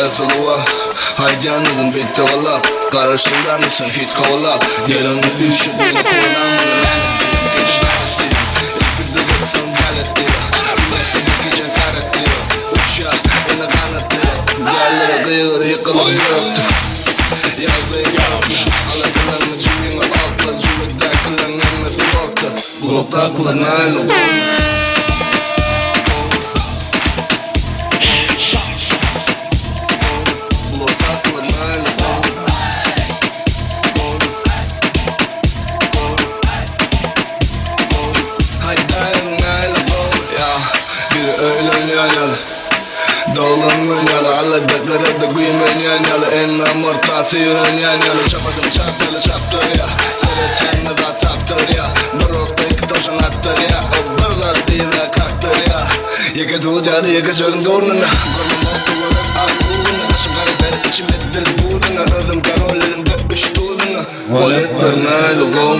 Yazılıva haycanladım bitti valla. Karıştırdan mısın hit kovala. Yarını düşü beni koydan bana. İlkirde dıksın galetti. Güneşte gideceğin karetti. Uçya yine kanattı. Yerlere kıyır yıkılıp yöktü. Yazdığı yoktu. Aladılarını cümleme altla. Cümlede kılanan nefsi yoktu. Bulukta akılan ayrılık oldu. Dolan yalı alla deklara da kuymen yalı en amor tasirin yalı çapadım çapyalı çaptır ya seyretenle da taptır ya barokta iki doşan attır ya barlatıyla kalktır ya yeke tuğcalı yeke çölün doğruna gormam oldu aklına aşım karater içime dil buğduna rızım karol elimde üç tuğduna valet bernaylı gom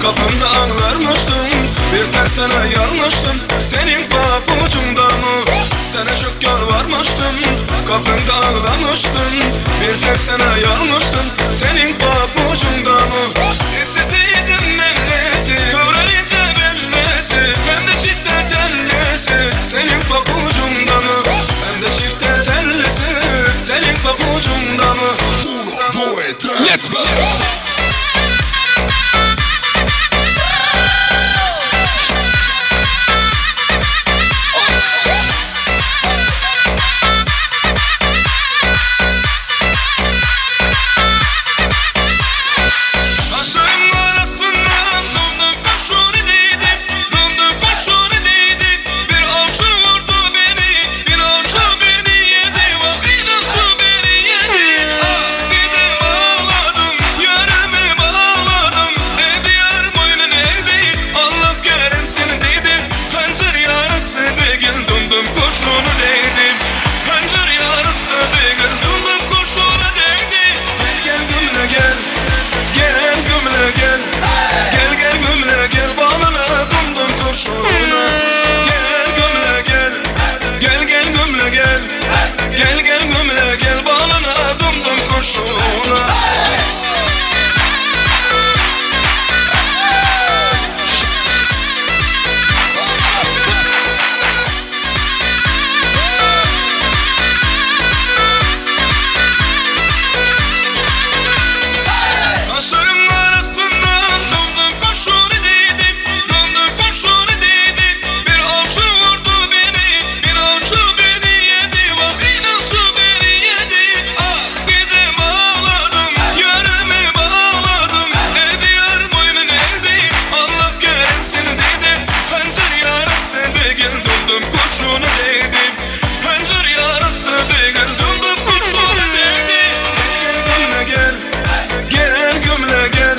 Kapımda ağlarmıştım, bir tek sana yanmıştım. Senin papucunda mı? Sana çok yalvarmıştım, kapımda ağlamıştım. Bir tek sana yanmıştım. Senin papucunda mı? İsteseydim mellesi, kıvranınca bellesi, hem de çifte tellesi. Senin papucunda mı? Hem de çifte tellesi. Senin papucunda mı? Let's go! Kurşunu değdim, pencere yarısı değil, dumdum kurşuna değdi. Gel gümle gel, gel gümle gel, gel gel gümle gel, bağlana dumdum kurşuna. Gel gümle gel, gel gel gümle gel, gel gel gümle gel, bağlana dumdum kurşuna. Kurşunu değdim, pencere yarısı değil, dumdum kurşunu değdim. Gel gümle gel,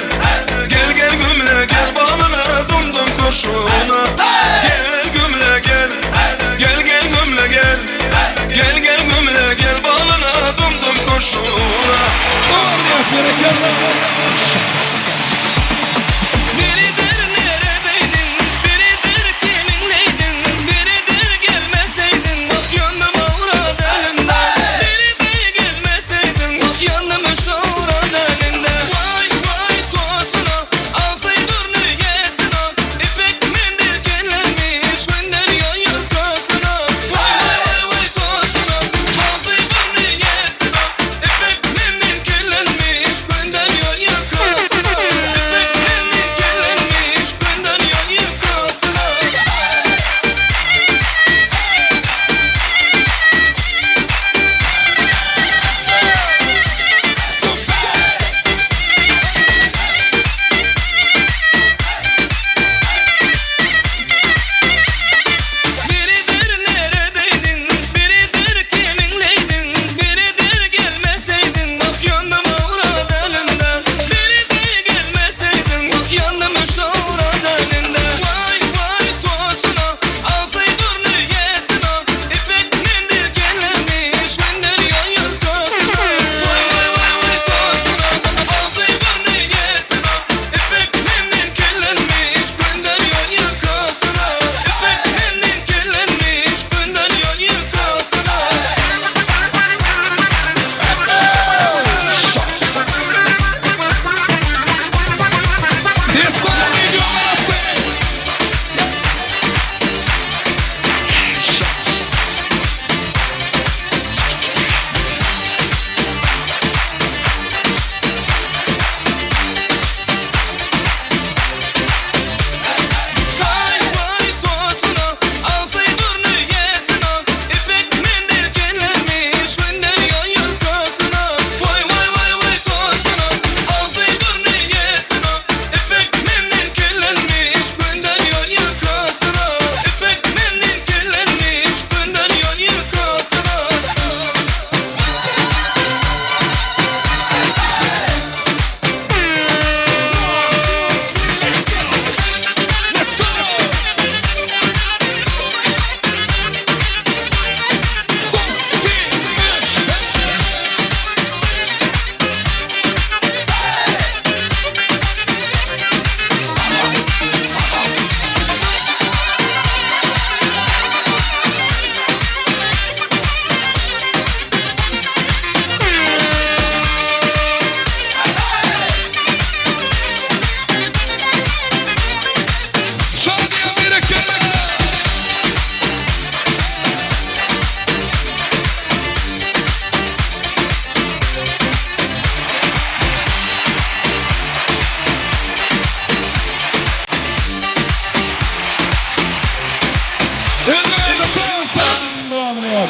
gel gel gümle gel, bağlana dumdum kurşuna. Gel gümle gel, gel gel gümle gel, gel gel gümle gel, bağlana dumdum kurşuna. Biridir neredeydin, biridir kiminleydin, biridir gelmeseydin, bak yandım avrat elinden. Biridir gelmeseydin, bak yandım şavrat elinden. Vay vay tosuna, alsaydın yesine, ipek mendil kellemiş, gönderiyor yakasına. Vay vay vay tosuna, alsaydın yesine, ipek mendil kellemiş, gönderiyor yakasına.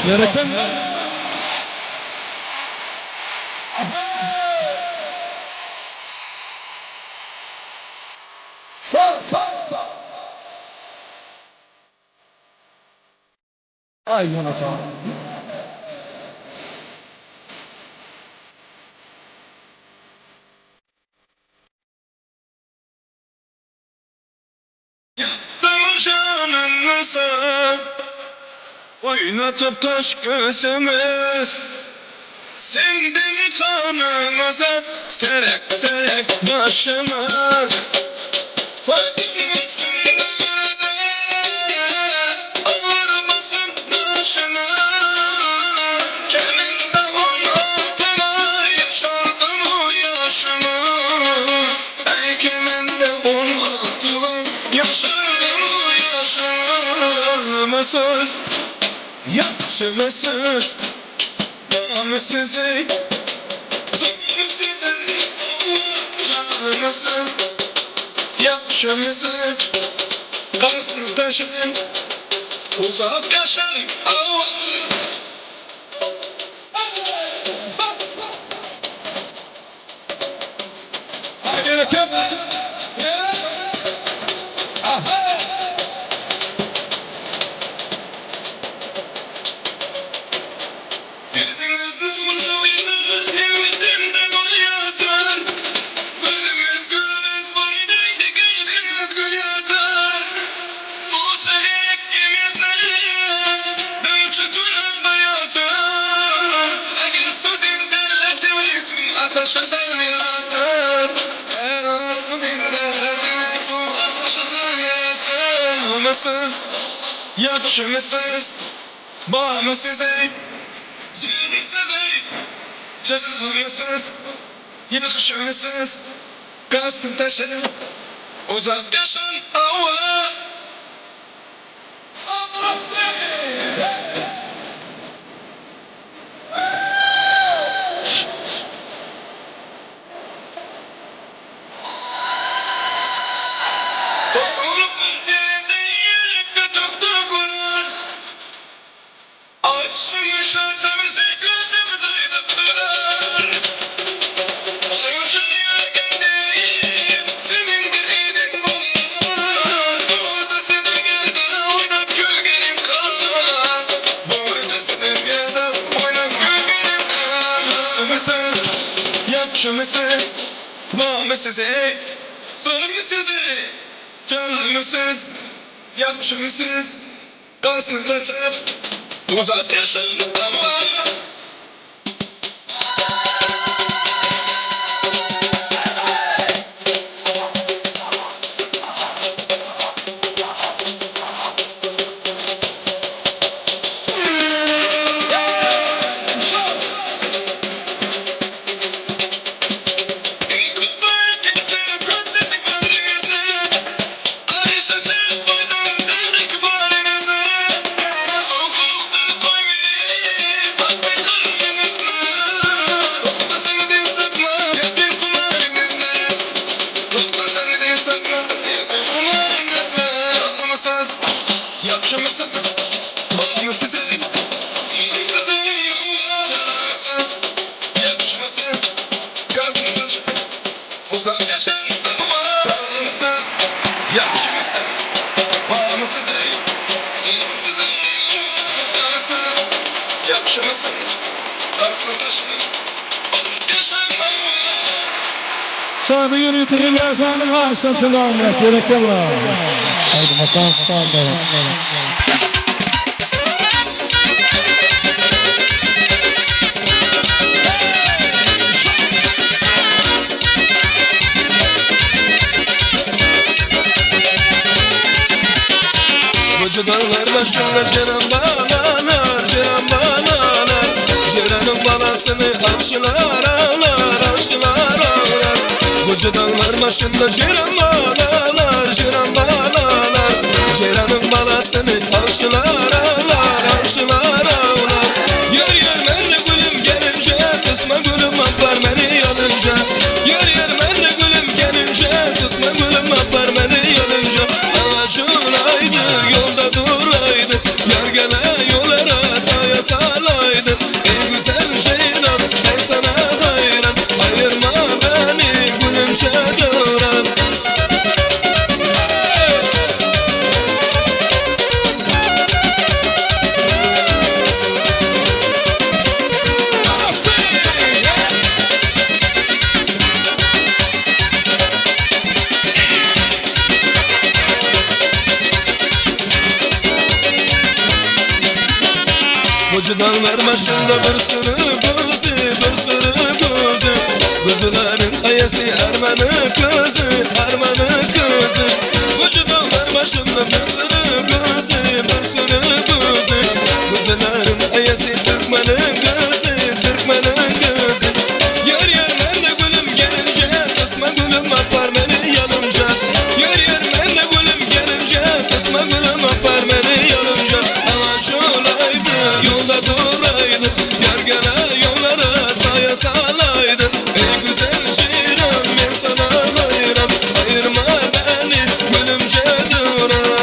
Yönetim. Sağ. Ay yanasın. Yaktım canımızı, oynatıp taş gözümüz. Sendin kanımıza, serek başımız. Fadin üstünde ağırmasın başını. Kelinde anlatına yaşardım o yaşımı. Ey kelinde anlatına yaşardım o yaşımı. Mısız, yaşımısız, namussuz ey. Yaşamısız, kalsın taşın, uzak yaşayın. Yönetim. Yakışımısız, bağımsız ey, sinirsiz ey, cezasız, yakışımısız, kalsın taşın, uzak yaşın hava. Yakışımısız, bağımsız ey, bağımsız ey, canımsız, yakışımısız, kalsın saçıp, uzak yaşın hava. Yakışımısız, bağımsız ey, sinirsiz ey, cezasız, yakışımısız, kalsın taşın, uzak yaşın hava. Bağımsız, yakışımısız, bağımsız ey, sinirsiz ey, cezasız, yakışımısız, kalsın taşın, uzak yaşın hava. Sahibi yönetimi Gazi'nin karşısında yönetim var. Haydi bakalım sağda. Koca dağlar başkanlar ceren bağlar, ceren bağlar. Ceren'in balasını avşılar ağlar, avşılar ağlar. Koca dağlar başında ceren bağlar, ceren bağlar. Ceren'in balasını avşılar ağlar, avşılar ağlar. Yer yer ben de gülüm gelince, susma gülüm apar beni yanınca. Yer yer ben de gülüm gelince, susma gülüm apar beni yanınca. Ağacın aydı yolda duraydı, yar gele yollara saya saya. Vücudanlar başında bir sürü gözü, bir sürü gözü. Gözlerin ayası Ermeni kızı, Ermeni kızı. Vücudanlar başında bir sürü gözü, bir sürü gözü. Gözlerin ayası Türkmenin kızı, Türkmenin kızı. Yer yer ben de gülüm gelince, susma gülüm apar beni yanımca. Yer yer ben de gülüm gelince, susma gülüm apar beni yanımca. Amaç olaydı, yolda duraydı, yer gele yollara saya salaydı. Ey güzel ciran, ben sana hayran, ayırma beni gülümce duran.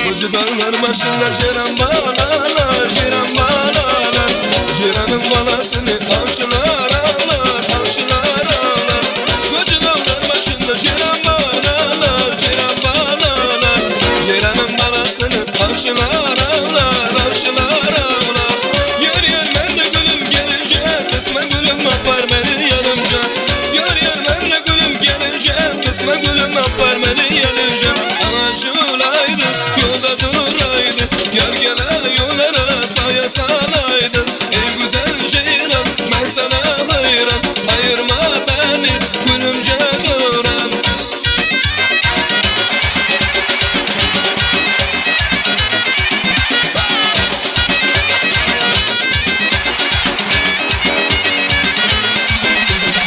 Vücudanlar başında ceyran bağlarlar, ceyran bağlarlar. Ceyranın balasını avcılar ağlar, avcılar ağlar. Vücudanlar başında ceyran bağlarlar, ceyran bağlarlar. Ceyranın balasını avcılar ağlar, avcılar ağlar. Yer yer ben de gülüm gelince, sesme gülüm apar beni yanımca. Yer yer ben de gülüm gelince, sesme gülüm apar beni yanımca. Amacı olaydı, yolda duraydı, yer gele yollara saya salaydı. Ey güzel ceyran, ben sana hayran, ayırma beni gülümce duran.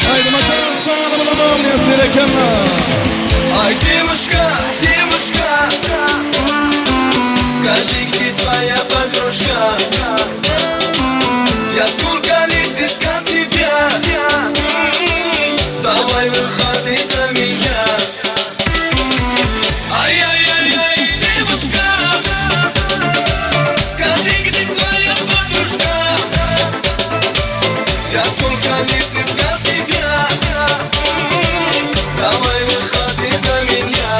Haydi bakalım sana bunu bağlayasın gerekenler. Ай, девушка, девушка, скажи, где твоя подружка? Я сколько лет искал тебя, давай выходи за меня. Ай-яй-яй-яй, девушка, скажи, где твоя подружка? Я сколько лет искал тебя, давай выходи за меня.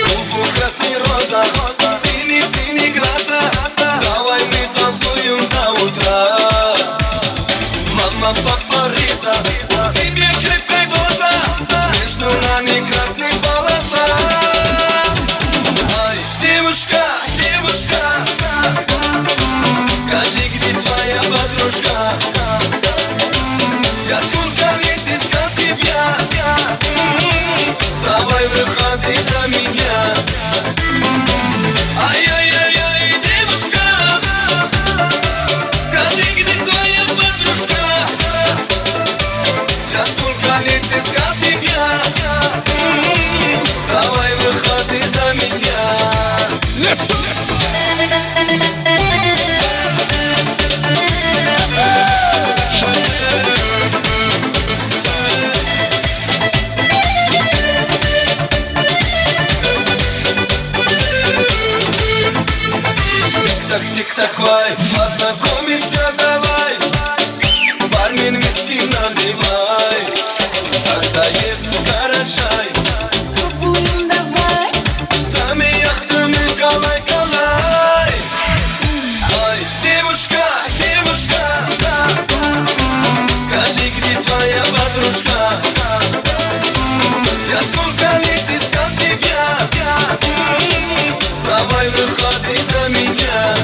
Губы красный роза, синий-синий глаза. Давай мы танцуем до утра. Мама, папа, Риза, у тебя крепкая доза, между нами красный полоса. Ай, девушка, девушка, скажи, где твоя подружка? Я сколько лет искал тебя, давай выходи за меня. Ай-яй-яй-яй, девушка, скажи, где твоя подружка? Я сколько лет искал тебя, давай выходи за меня. Let's go! Тик-так, тик-так, вай, познакомимся давай. Бармен виски наливай, когда есть карачай. Пробуем давай. Там и яхтами калай-калай. Ай, девушка, девушка, скажи, где твоя подружка? Я сколько лет искал тебя, давай выходи за меня.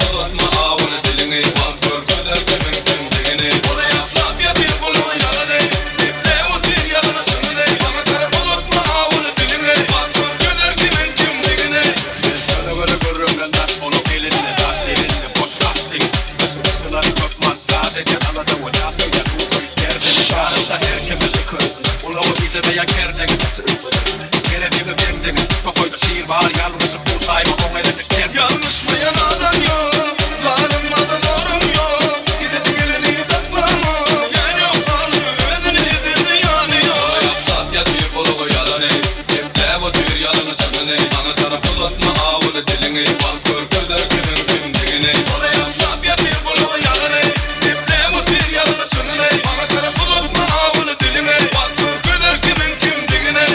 uzatma avını dilini bak gör köder kimin kimdigini Oraya laf yapayım kuluğu yalanı Diple otur yalanı çınını Bana taraf uzatma avını dilini bak gör köder kimin kimdigini Ben sana böyle görürümden taş olup elinle taş elinle boş taştın Kısmısıları kökman taş eken anada o lafı ya kuzuyu derdini Karışta herkemiz yıkır Ulağı bize veya kerdin Gelediğimi bendin Kokoyda şiir var yalnızım bu sayma on elini kerdin Yanlış mı yanadan yok Varılmadan doğrum yok Gidesi geleni taklama Yen yok kanı Ödeni edildi yanıyor Yapsat yatıyor koluğu yalanı Diple otur yalanı çanını Bana taraf uzatma avını dilini Bak gör köder kimin kimdigini Yapsat yatıyor koluğu yalanı Diple otur yalanı çanını Bana taraf uzatma avını dilini Bak gör köder kimin kimdigini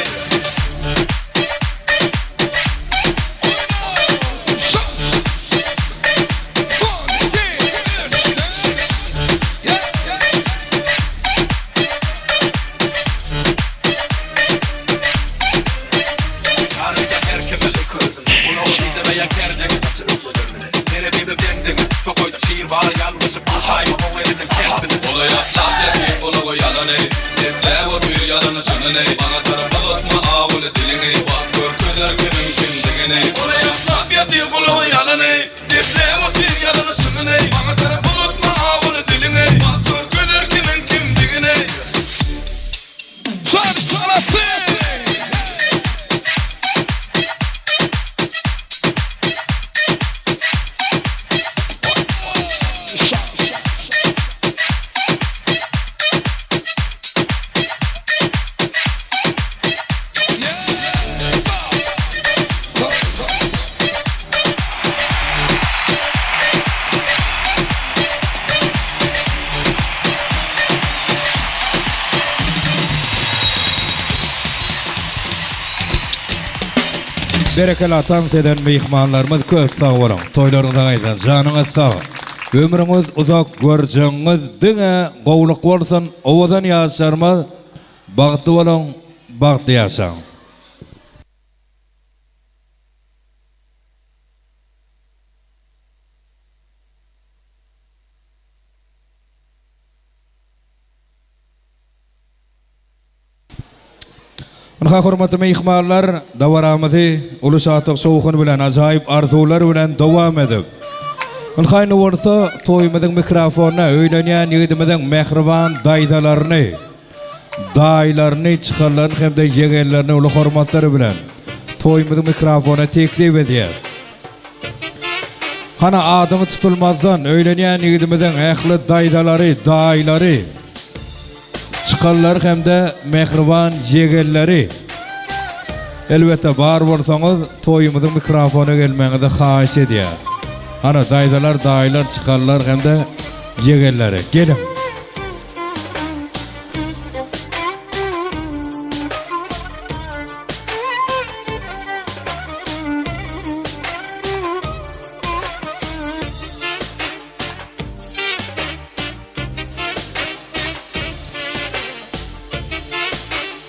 Karışta herkemizi kırdın Ulağı bize veya kerdin Nerediğimi bendin Kokoyda şiir var yalnızım bu sayma on elini kerdin Olaya laf yapayım ulağı yalanı Diple otur yalanı çınını Bana taraf uzatma avını dilini Bak gör köder kimin kimdigini Olaya laf yapayım ulağı yalanı Diple otur yalanı çınını Bana taraf uzatma avını dilini Bak gör köder kimin kimdigini Şarkılarası. Berekeli atan teden mehmanlarımız köp sağ olun. Toylarınızda aydan canınız sağ. Ömrünüz uzak göreceğiniz dine qowluk bolsun. Owadan yaşarmaz. Bagtly bolun, bagtly yaşaň. Onha hormatly mehmanlar, dawaramyzy ulusatlyk sowgun bilen ajaýyp arzular bilen dowam edip. Onha bolsa toýmyzyň mikrofona öýlenýän ýigidimiziň mehriban daýlaryny çykarlaryny hemde ýegenlerini uly hormatlary bilen toýmyzyň mikrofona teklip edýär. Hana adymy tutulmazdan öýlenýän ýigidimiziň ähli daýlary çıkarlar hem de mehriban yegerleri. Elbette bar bolsaňyz toýumyzyň mikrofona gelmeňizi haýyş edýär. Ana daýlar çıkarlar hem de yegerleri. Gelin.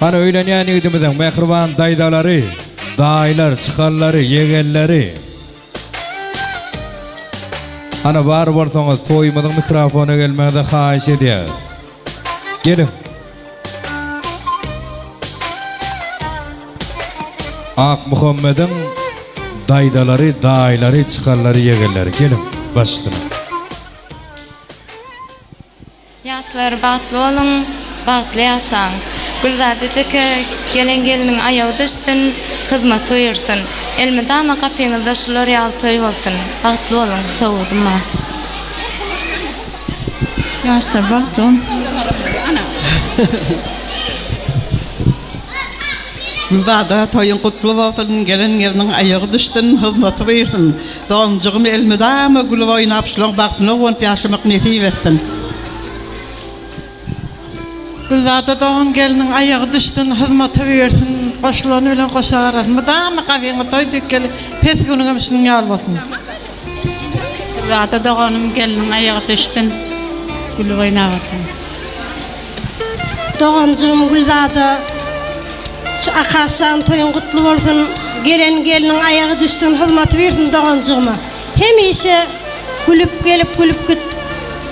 Ana öýlenýän ýigidimiziň mehriban daýlar, çıkarlary, yegerleri. Ana bar bolsaňyz toýumyzyň mikrofona gelmeňizi haýyş edýär. Gelin. Ak Muhammedin daýlary, çıkarlary, yegerleri. Gelin, başladyk. Ýaşlar batly bolun, batly ýaşaň. Gülzade teke gelen geliniň aýagy düşsün, hyzmat buyursun. Elmedama kapyňyzda şular ýaly toý bolsun. Batly bolun, sowudma. Ýaşlar batly. Gülzade toýun gutly bolsun, gelen geliniň aýagy düşsün, hyzmat buyursun. Donjugym elmedama gül oýnap şular bagtyny owup ýaşamak nesip etsin. Gülzade doğan gelinin ayağı düştün, hizmete versin, koşulanı öyle koşarız. Mıdama kavyana doyduk gel, pes günün ömüşünün yal bolsun. Gülzade doğanım gelinin ayağı düştün, gülü oynabakın. Doğancığım Gülzade, akaşan toyun kutlu olsun, gelinin ayağı düşsün, hizmeti versin doğancığıma. Hem ise Gülüp git.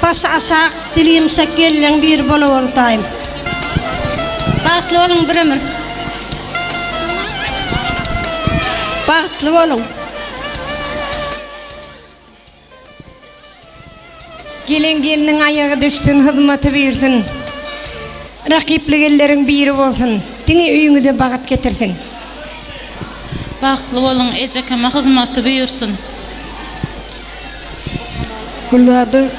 Bas asak dilimsek gellen bir bolu ortayım. Bahtlı olun bir ömür. Bahtlı olun. Gelinin ayağı düştün, hizmeti versin. Rakipli gellerin biri olsun. Dini üyünüze bağıt getirsin. Bahtlı olun, ecekeme hizmeti buyursun. Gülzade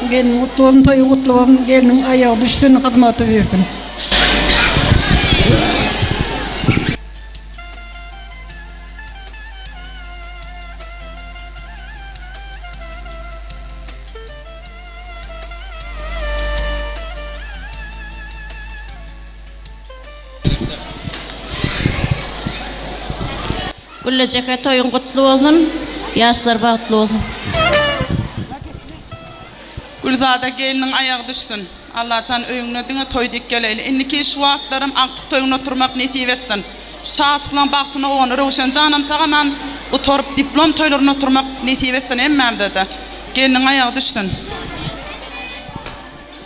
gelin mutlu olun, toyu mutlu olun, gelinin ayağı düşsün, hizmeti versin. Gülleceke toyun kutlu olsun, yaşlar bahtlı olsun. Gülzade gelinin ayağı düşsün. Allah can öýüňne diňe toy dik geleýli. Inniki şu wagtlarym aktyk toýuňna turmak netip etdim. Çaçyklaň bagtyny ony Rowşan janam tagaman oturup diplom toýlaryna turmak netip etdim emmem dedi. Gelinin ayağı düşsün.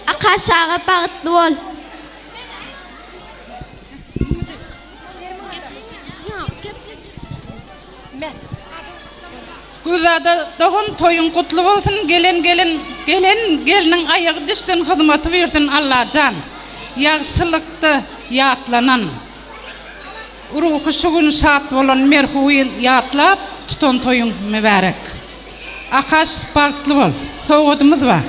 Akaşağa bağıtlı ol. Gülzade doğun toyun kutlu olsun, gelinin ayağı düşsün, hizmeti versin Allah can. Yaxşılıkta yatlanan. Ruhu şugun şat bolan merhuyin yatlap, tuton toyun mübarek. Akaş bağıtlı ol. Soğudumuz var.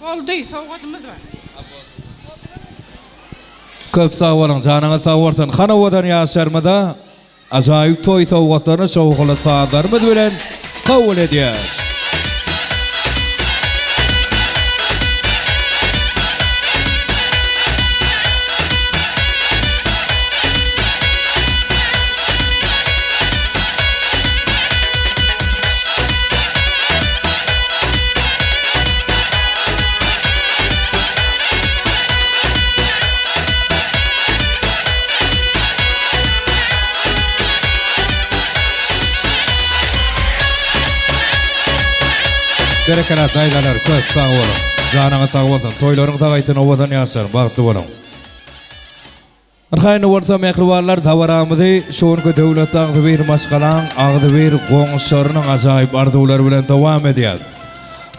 Oldu, soğudumuz var. Köp sağ olun, canına sağ olsun. Hana vadan yaşarmada acayip toy soğuklarını soğukla sağdarmız bilen kabul ediyor. Berekeler, dayılar, köp sağ olun. Canına sağ olsun. Toyların sağaytın ovadan yaşarım. Bağıtlı olun. Arxayını varsa mehribarlar davaramızı şoğunku devlet ağzı bir maşkalan, ağzı bir qoğuşlarının acayip arzular bilen devam ediyor.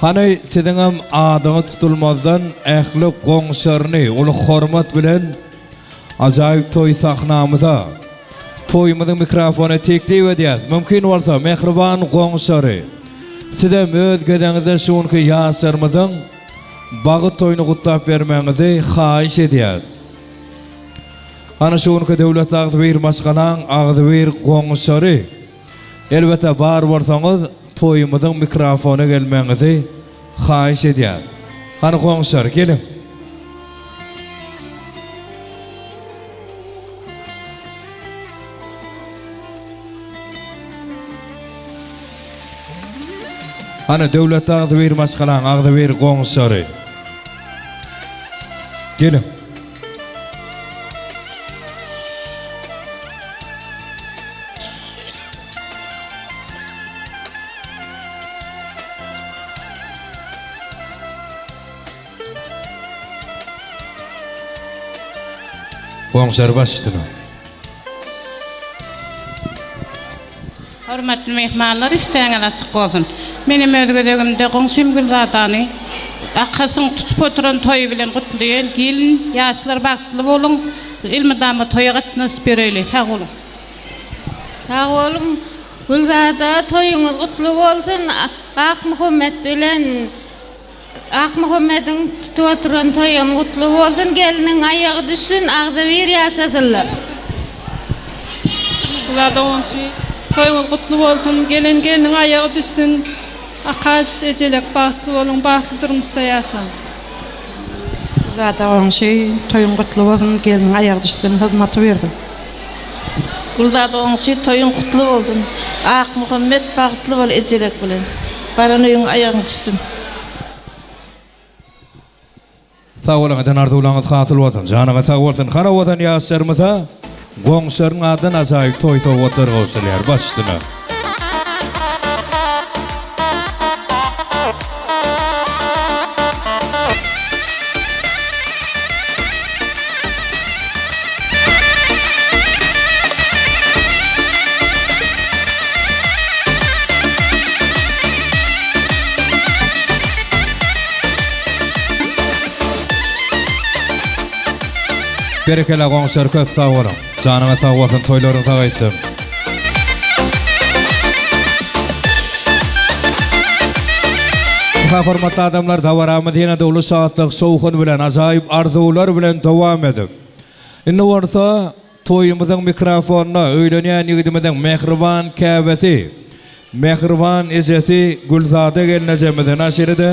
Hani sizin adını tutulmazdan ehli qoğuşlarını, onu hormat bilen acayip toy sahnamıza, toyumuzun mikrofonu teklif ediyoruz. Mümkün varsa mehriban qoğuşları, size mödgedenize şoğunku yaşarımızın bağı toyunu kutlap vermenizi xahiş ediyoruz. Ana şoğunku devlet ağzı bir maşkalan, ağzı bir qoğuşları, elbette bar varsanız toyumuzun mikrofonu gelmenizi xahiş ediyoruz. Ana qoğuşları gelin. Ana devlet ağzı bir maşkalan, ağzı bir qoğuşları. Gelin. Qoğuşlar başlaydı. Hürmetli mehmanlar, isteğiniz açık olsun. Benim özgürlüğümde Gülzade Gülzade'ni akasın tutup oturan toyu bilen kutlayın. Gelin, yaşlar baktlı olun. İlmi damı toya katınız bir öyle. Sağ olun. Sağ olun. Gülzade toyunuz kutlu olsun. Ak Muhammed'in tutup oturan toyum kutlu olsun. Gelinin ayağı düşsün, ağzı bir yaşasınlar. Gülzade olsun. Toyunuz kutlu olsun. Gelinin ayağı düşsün. Akas ecelek bahtlı olun. Bahtlı durumda yaşasın. Gülzade olsun, toyun kutlu olsun, gelinin ayağı düşsün, hizmeti versin. Gülzade olsun, toyun kutlu olsun. Ak Muhammed bahtlı ol ecelek bilen. Baranöyün ayağı düşsün. Sağ olun, eden arzularınız hatıl olsun. Canına sağ olsun. Hana vatan yaşlarımıza goňşaryň adyny ajaýyp toý-toý oturgawçylar başdyna. Berekeli goňşar köp sag bolan. Janyňa sag bolsun, toýlaryň tagaýtdy. Hormatly adamlar, dawaramyz ýene-de uly saatlyk sowgun bilen, ajaýyp arzuwlar bilen dowam edip. Indi bolsa toýumyzyň mikrofonuna öýlenýän ýigitimiziň mehriban käbesi, mehriban ejesi Gulzada gelnejemizin aşiride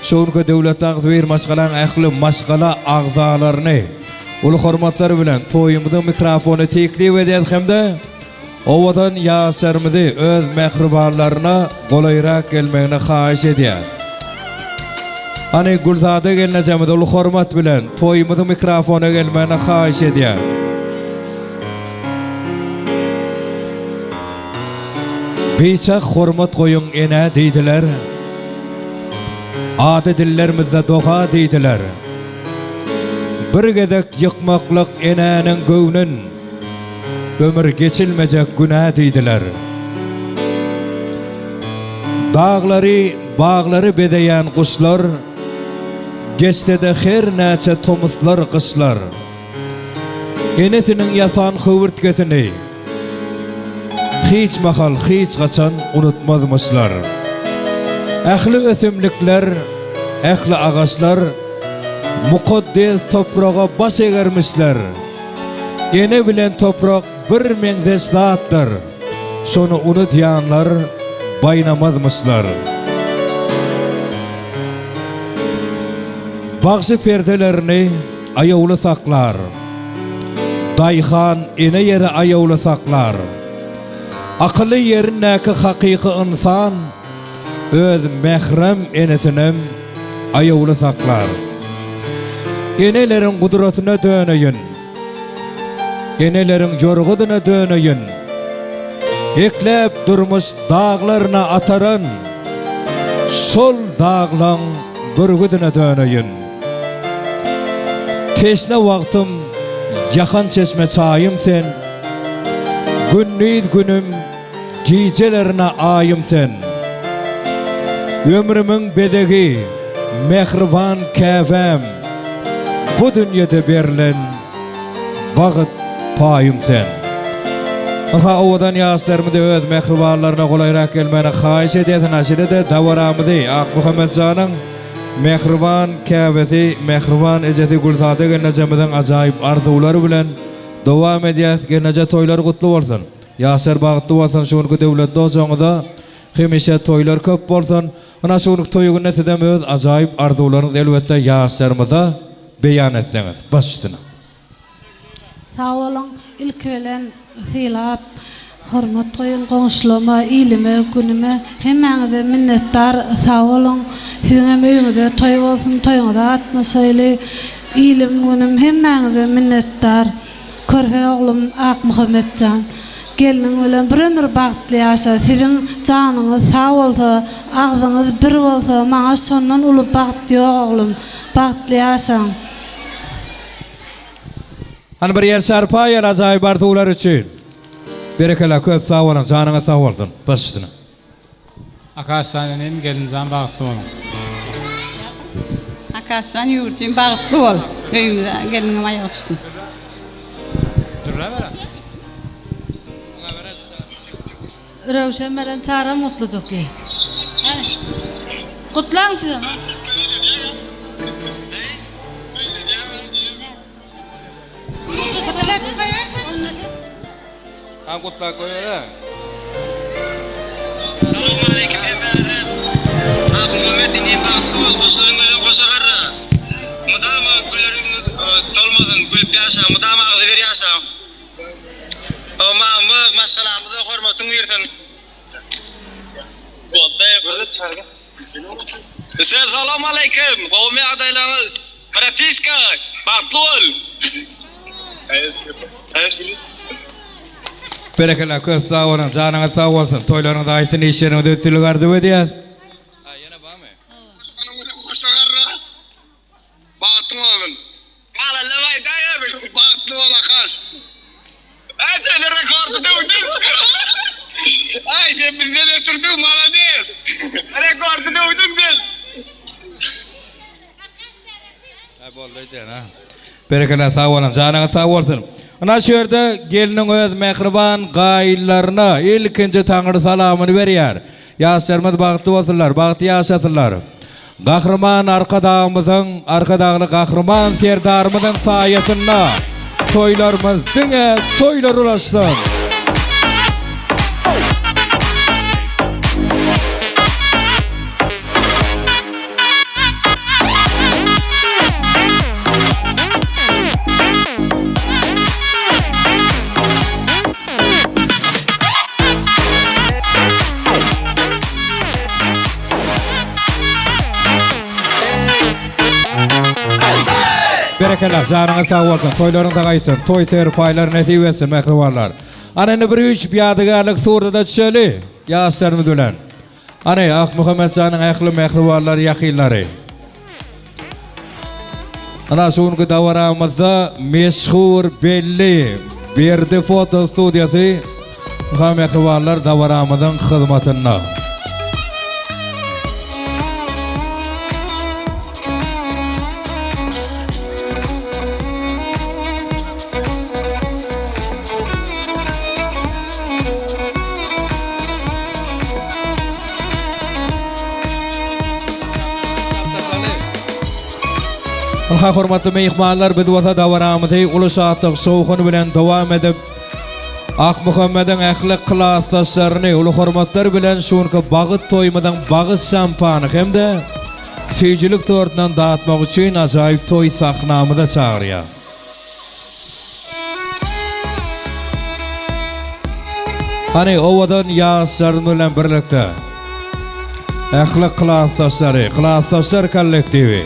şoňky döwlet agzybir maşgalan ähli maşgala agzalaryny ulu hormatlar bilen toýumyzyň mikrofonu teklip edýär hemde owadan ýaşarmyzy öz mehribanlaryna golaýrak gelmegini haýyş edýär. Ani Gulzada gelnejemide ulu hormat bilen toýumyzyň mikrofonu gelmegini haýyş edýär. Beçak hormat goýun ene diýdiler. Ady dillerimizde doga diýdiler. Bir gedek ýykmaklyk enäniň göwnün ömür geçilmejek günah diýdiler. Bağlary bedeýän kuşlar, geçtede her näçe tomuslar kışlar. Enesiniň ýasan howurtgesini hiç mahal, hiç kaçan unutmazmışlar. Ähli ösümlikler, ähli ağaçlar, mukaddes toprağa baş egermişler. Ene bilen toprak bir meňzeş zatdyr. Şonu unutýanlar baynamazmışlar. Bagşy perdelerini ayawly saklar. Daýhan ene ýeri ayawly saklar. Akıllı yerindeki hakiki insan öz mehrem enesinem ayawly saklar. Enelerin kudretine döneyin, enelerin jorgudyna döneyin. Eklep durmuş dağlarına ataran sol dağlan burguduna döneyin. Teşne vaktim yakan çeşme çayım sen, günnüz günüm gecelerine ayım sen. Ömrümün bedegi mehriban käfem, bu dünyada berilen bagyt payım sen. Aha owadan ýaşlarymyzy öz mehribanlaryna golaýrak gelmegine haýyş edýän aşyrede dawaramyzy Ak Muhammed Janyň mehriban käbesi, mehriban ejeti Gulzada gelnejemiziň ajaýyp arzuwlary bilen dowam edýär. Gelneje toýlar gutly bolsun. Ýaşlar bagtly bolsun, şoňky döwletde ojaňyza hemişe toýlar köp bolsun. Ana şoňky toýugyny sizem öz ajaýyp arzuwlaryňyzy elbetde ýaşlarymyza beýan etseňiz. Başdyna. Sağ olun, ilk ölen silap, hormat koyun, goňşulama, ilime, günüme, hemmeňize minnetdar, sağ olun. Siziň öýüňizde toý bolsun, toýuňyza atnaşaýly, ilim günüm, hemmeňize minnetdar. Körhe oglum Ak Muhammedjan, geliniň bilen bir ömür bagtly ýaşa, siziň janyňyz sağ bolsa, agzyňyz bir bolsa, maňa şondan uly bagt ýok oglum, bagtly ýaşaň. Hani bir yer sarpaýar ajaýyp arzuwlar üçin. Berekeli köp sag bolan, janyňa sag bolsun. Başdyna. Akaşanyň gelinjan bagtly bolun. Akaşan ýurjyn bagtly bol. Öýüňde geliniň aýagy düşdü. Röwşen bilen çara mutluluk diýip. Gutlaň size. Ha gutla koýar. Assalamu alaykum efendim. Ak Muhammed'in bagtly goşaryň bilen goşagarra. Mudama gülleriniz solmadyn, gülüp ýaşa, mudama agzyber ýaşa. Ama maşgalamyza hormatyň bersin. Bolday bir çarga. Assalamu alaykum. Gowmy adaýlaryň. Bratiska, bagtly bol. Ayes gülüp. Berekeler köz sağ olun, canınız sağ olsun. Toylarınız ayısın, işleriniz ötülü gardı ödeyez. Baktın oğlum. Mala levay dayı baktın ola kaç. Hadi rekordu dövdün. Ay cebinden ötürdün malades. Rekordu dövdün ben. Berekeler sağ olun, canınız sağ olsun. Ana şu yerde gelinin öz mehriban gaillarına ilkinci Tanrı salamını veriyor. Yaşlarımız baktı olsunlar, baktı yaşasınlar. Kahraman arkadağlı kahraman serdarımızın sayesinde toylarımız dine toylar ulaşsın. Berekeler, canınız sağ olsun, toylarınız ağaysın, toy seyir payları nesip etsin, mehribanlar. Anne bir üç biyadıgarlık surda da çöli, yaşlarımız ölen. Anne, Ak Muhammed Can'ın ehli mehribanlar, yakınları. Ana şunki davaramızda meşhur belli Berdi Foto Studiyası Muhammed mehribanlar davaramızın hizmetine. Hürmetli mehmanlar, biz vata davaramızı ulus atıq soğuğunu bilen devam edip Ak Muhammed'in ehli klasaşlarını ulu hürmetler bilen şunki bağıt toymadan bağıt şampanı hem de seyircilik tortundan dağıtmak için acayip toy sahnamıza çağırıyor. Hani ovadan yaşlarını bilen birlikte ehli klasaşlar kollektivi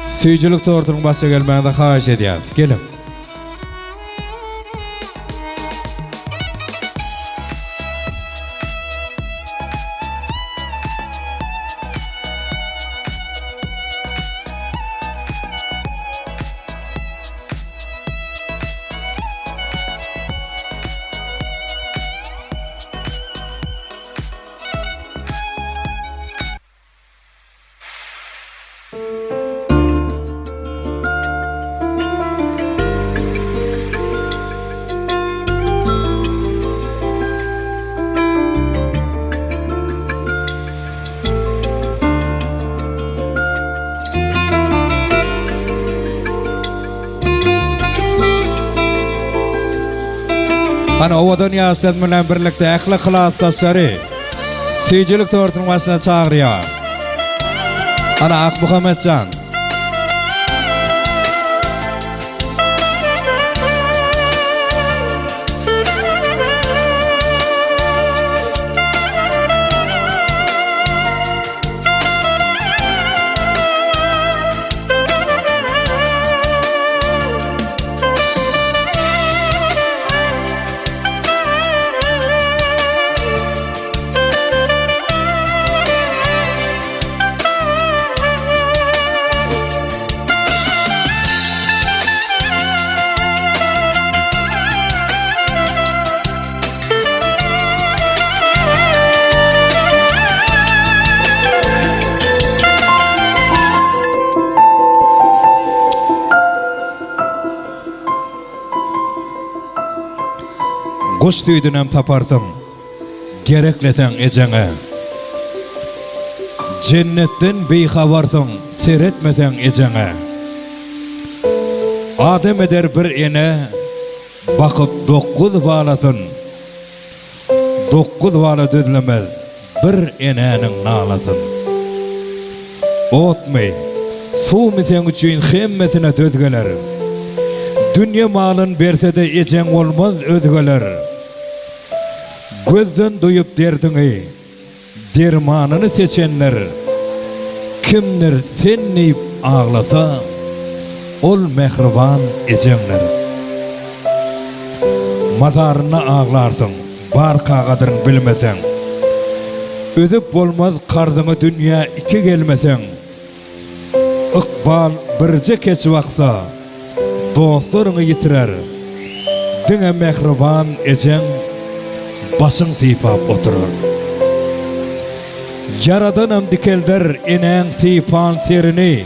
seyircilik tortunun başa gelmeye de xahiş ediyoruz. Gelin. Ana ovadan yaşlarını bilen birlikte ehli klasaşları seyircilik tortunun başına çağırıyor. Ana Ak Muhammed Can. Kuş tüydünem tapardım gerekleten ecene. Cennetten beyhavardım seyretmeden ecene. Adem eder bir ene bakıp 9 valasın. 9 vala düzlemez bir enenin nalasın. Otmay, su misen üçün hemmesine dözgeler. Dünya malın berse de ecen olmaz özgeler. Gözden duyup derdini, dermanını seçenler. Kimler senleyip ağlasa, ol mehriban ecenler. mazarına ağlarsın, bar kağıdırın bilmesen. Ödüp bolmaz kardığı dünya iki gelmesen. Iqbal birce keç vaksa, dostlarını yitirer. Dine mehriban ecen, başın sipap oturur. Yaradanım dikelder inen sipan serini,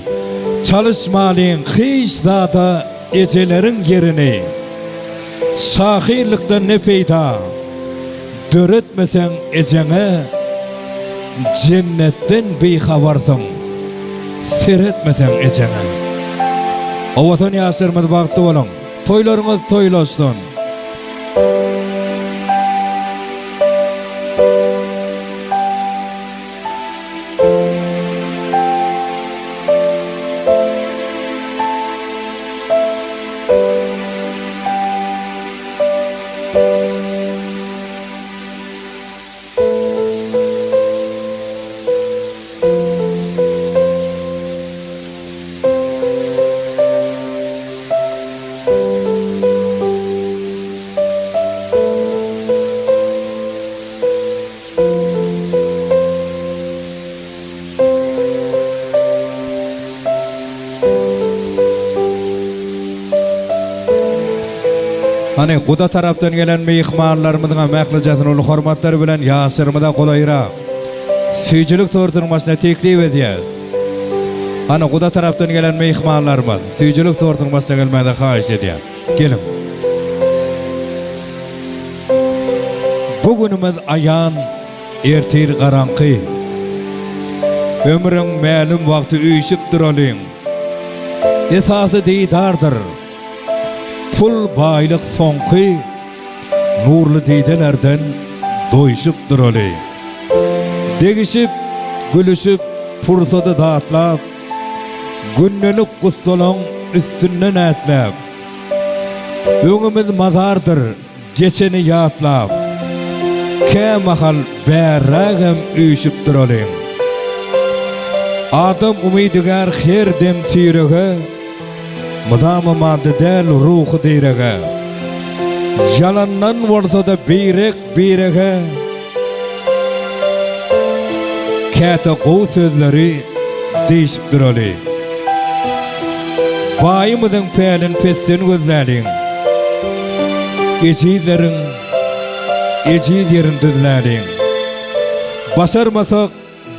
çalışmalıyın hiç zada ecelerin yerini. Sahirlikten ne peyda, döretmesen ecene, cennetten beyhavarsın, seyretmesen ecene. O vatan yasırmız baktı olun, toylarımız toylaşsın. Hani Kuda taraftan gelen mehmanlarımızın məxlicatın ulu hormatları bilen yasırmıda kolayıra süycülük tortulmasına teklif ediyor. Hani Kuda taraftan gelen mehmanlarımız süycülük tortulmasına gelmeye de xahiş ediyor. Gelin. Bugünümüz ayan ertir qarankı. Ömrün məlum vakti üyüşüp duralım. Esası didardır. Pul baylık sonqı nurlu didelerden doyuşup duralı. Degişip, gülüşüp, fırsatı dağıtlap, günlülük kutsalın üstünden etlap. Öňümüz mazardır, geçeni yaatlap, kämahal bärrägem üýşüp duralı. Adam umidigar her dem sýrege, mudama madde del ruhu direge. Yalandan varsa da birege. Kete qow sözleri değişip duralı. Bayımızın pelin festin gözlerin. Ecilerin düzlerin. Başarmasak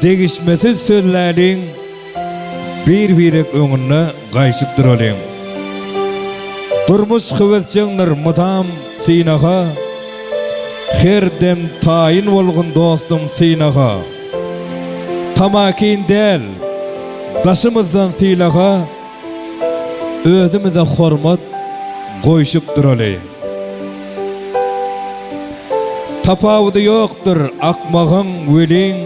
değişmesiz sözlerin. Bir öňünde gaýşyp duralım. Durmuş hıvetsçeňler mudam sinaha, her dem tayin bolgun dostum sinaha. Tamakin del, daşımızdan silaha, özümüze hormat goýşyp duraly. Tapawudy ýokdur akmağın welin,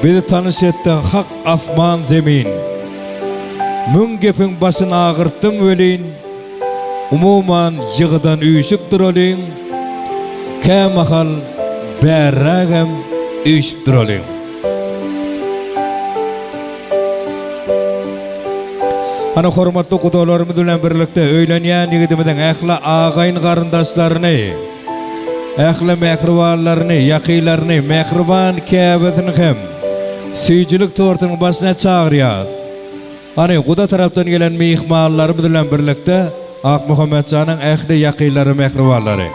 bizi tanış etden hak asman zemin. Mün gepin başın ağırttım welin, umuman yığıdan üýşüp duralyn, kämahal bärrägem üýşüp duralyn. Ana hormatly gudalarymyz bilen birlikde öýlenýän ýigidimiziň ähli agaýyn garyndaşlaryny, ähli mehribanlaryny, ýakylaryny, mehriban käbetini hem süýjülük tortunyň başyna çagyrýar. Ana Guda tarapdan gelen mehmanlarymyz bilen birlikde Ak Muhammedjanyň ähli ýakylary, mehribanlary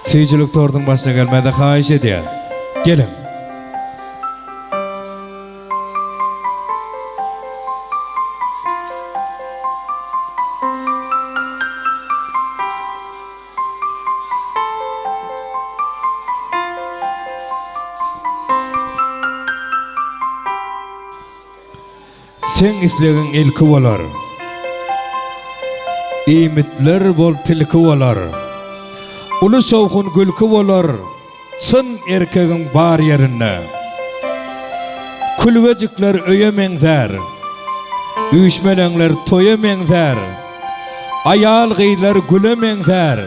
süýjülük tortunyň başyna gelmede haýyş edýär. Gelin. Sen islegin ilki bolar, imitler bol tilki bolar, ulu şowkun gülki bolar, çyn erkegin bar yerinde. Külvejikler öýe meňzer, üýşmeleňler toýa meňzer, ayal gyýlar güle meňzer,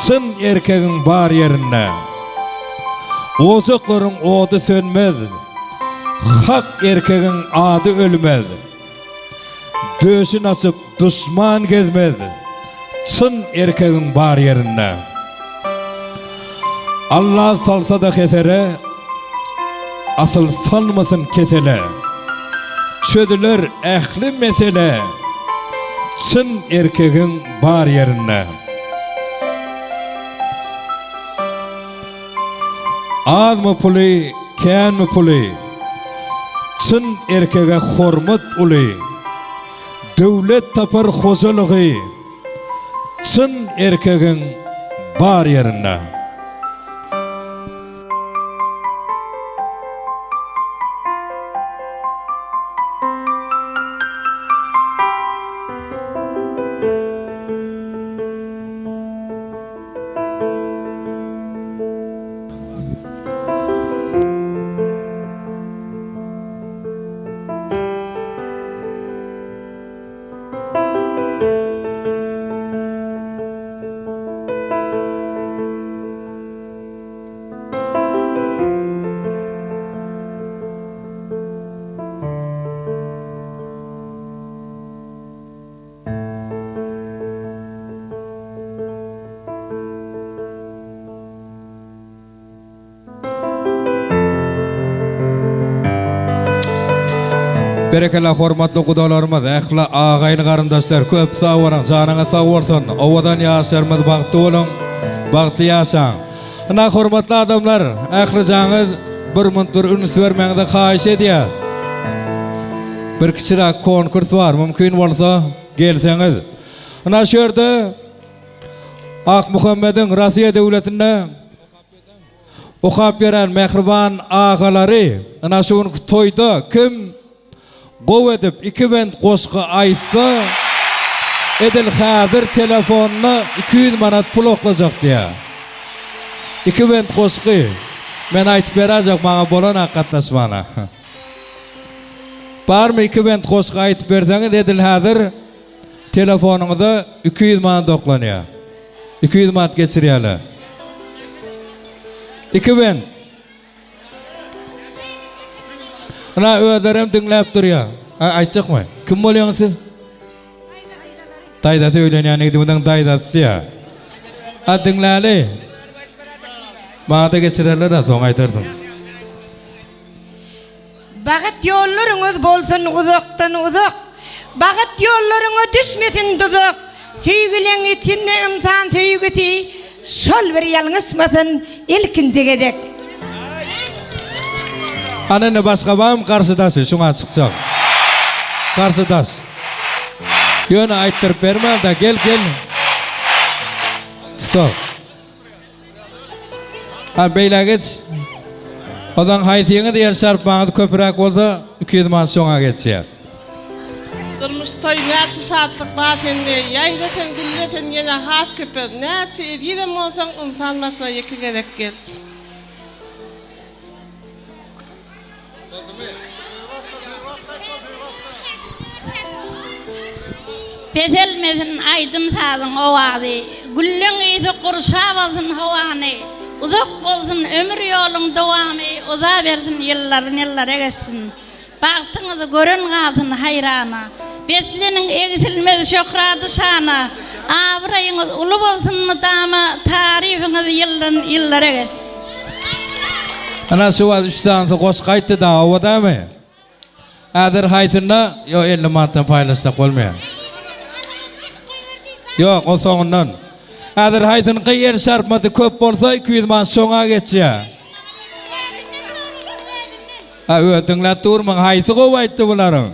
çyn erkegin bar yerinde. Ozaklaryň ody sönmez, hak erkegin adı ölmez. Döşü nasip düşman gezmez. Çın erkegin bar yerinde. Allah salsa da kesere, asıl salmasın kesele. Çödüler ehli mesele, çın erkeğin bar yerine. Az mı pulu, kän mi pulu, çın erkeğe hormat uli. Devlet tapar hozalığı, çın erkeğin bar yerine. Berekeli hormatly gudalarymyz, ähli agaýyn garyndaşlar, köp sag bolan, janyňyz sag bolsun. Owadan ýaşarmyz bagty bolan, bagty ýaşaň. Ana hormatly adamlar, ähli janyňyz bir minut bir üns bermeňizi haýyş edýär. Bir kiçirak konkurs bar, mümkin bolsa gelseňiz. Ana şu ýerde Ak Muhammediň Russiýa döwletinde okap beren mehriban agalary, ana şuň toýda kim gow edip 2 bent goşgy aýtsa, edil häzir telefonyna 200 manat pul oklajak diýär. 2 bent goşgy men aýtyp berajak maňa bolan hakatlaşmana. Barmy 2 bent goşgy aýtyp berseňiz, edil häzir telefonyňyza 200 manat oklanýar. 200 manat geçirýärler. 2 bent. Ana öderem dinläp durýar. Aýtjakmy? Kim bolýaňyz siz? Daýda söýlenýän edi, bundan daýdasy ýa. Dinläli. Maňa geçirerler de soň aýtarsyň. Bagat ýollaryňyz bolsun uzakdan uzak. Bagat ýollaryňa düşmesin duzak. Süýgüleň içinde insan süýgüsi, şol bir ýalňysmasyn ilkinji gedek. Anene başka bağım karşıdasın, şuna çıkacak. Karşıdas. Yöne ayttırıp vermem da gel. Stop. Beyle geç. Odan haytiyini diğer şarpmanı köpürek olsa 200 man şuna geçiyor. Durmuş toy näçe şatlyk batende, ýaýlatan gülleten ýene has köpür. Näçe edýärem bolsaň insan başa ýeki gerek gel. Bezelmezin aýdym sazyň owazy, gülleň ýyzy gurşabasyň hawany, uzak bolsun ömür ýoluň dowamy, uza bersin ýyllar geçsin. Bagtyňyzy gören gazyň hayrana, besleniň egsilmez şöhraty şana, abraýyňyz uly bolsun mudama, tarifiňiz ýyllar geçsin. Ana şu wagt 3 tane goş gaýtdy da owdamy? Adyr haýtynda ýo 50 manatdan paýlaşsak bolmaýar. Yok, o soňundan. Adyr haýtyn ýer şarpmaty köp bolsa 200 man soňa geçýär. Öýtüňlä durmaň, haýsy gow aýtdy bularyň?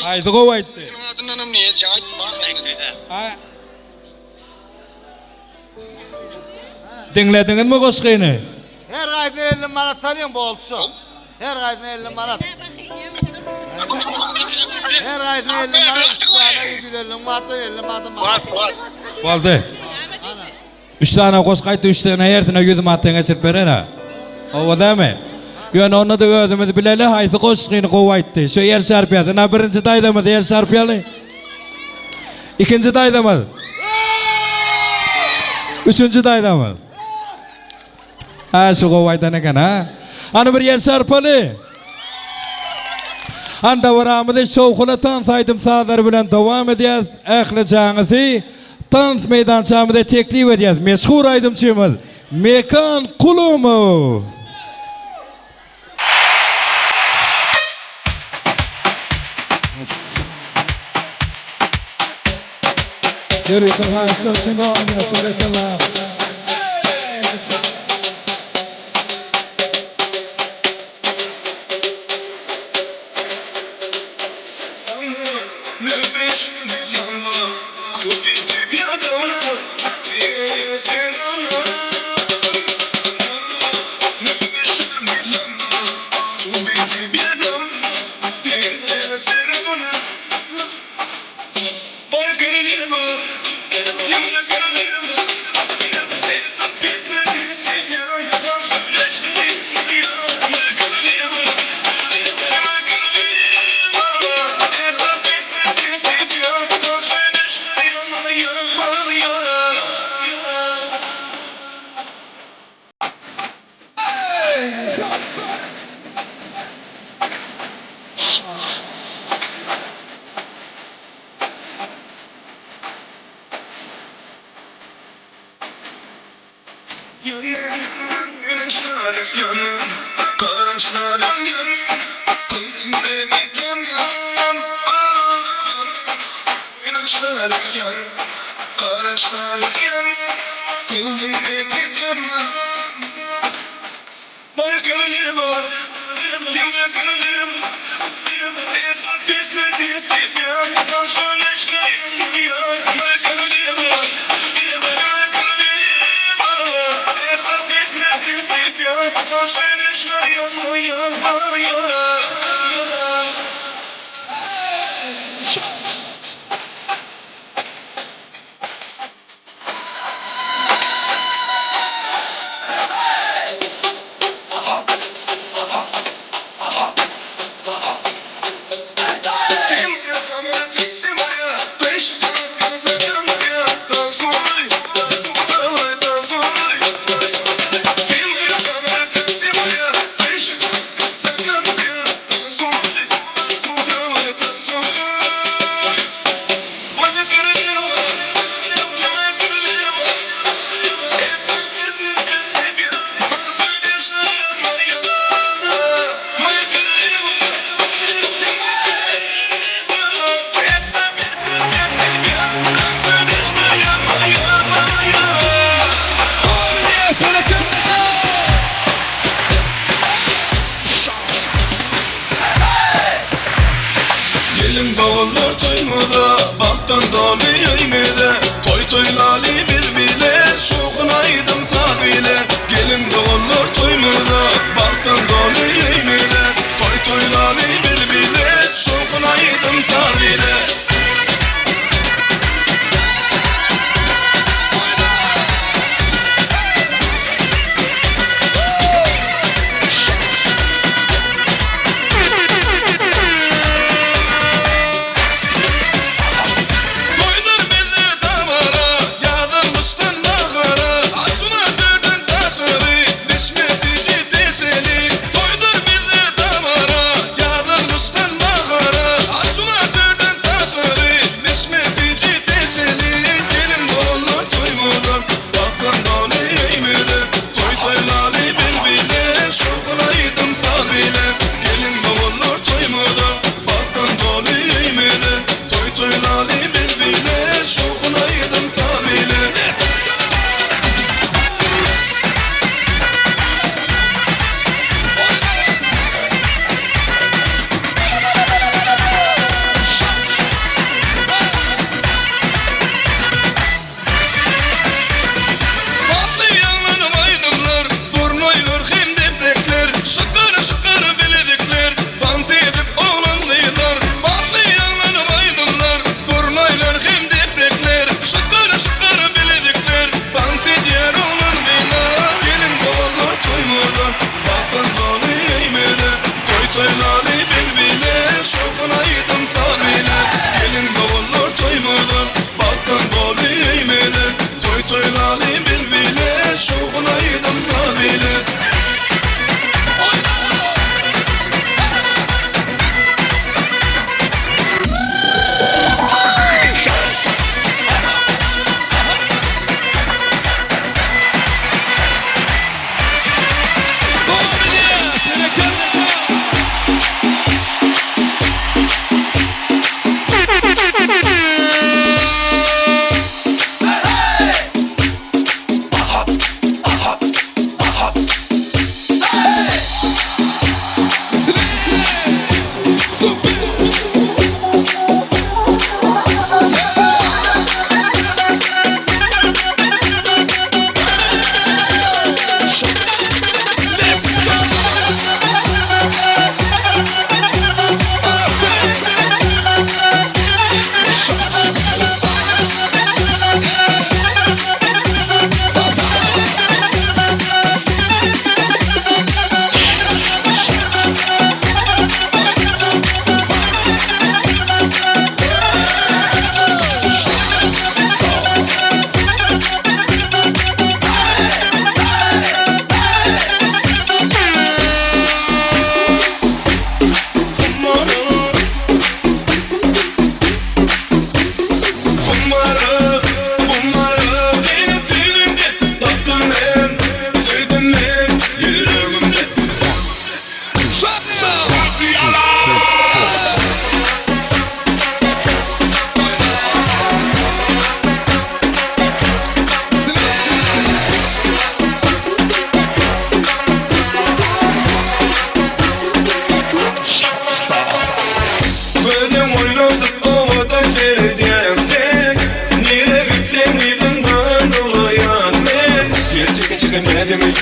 Haýsy gow aýtdy? Dinlediňizmi goşgyny? Her gaýda 50 manat sarýan bolçu. Her gaýda 50 manat. Her gaýda 50 manat, üstana 750 manat, 50 manat. Boldy. 3 tane goş gaýtdy, 3 tane ýertine 100 manatdan geçirip berene. Owdamy? Ýöne onu da özümiz bileli, haýsy goşgyny gow aýtdy. Şu ýer şarpýady. Na birinji daýdamy ýer şarpýaly. Ikinji daýdamy. Üçüncü daýdamy. Şu gow aýdan eken ha. Ana bir ýer şarpaly. Anda waramyzy şowkulatan saýdym sazlar bilen dowam edýäs. Ähli jaňysy tans meydançamyzda teklip edýäs. Meşhur aýdymçymyz Mekan Kulumov.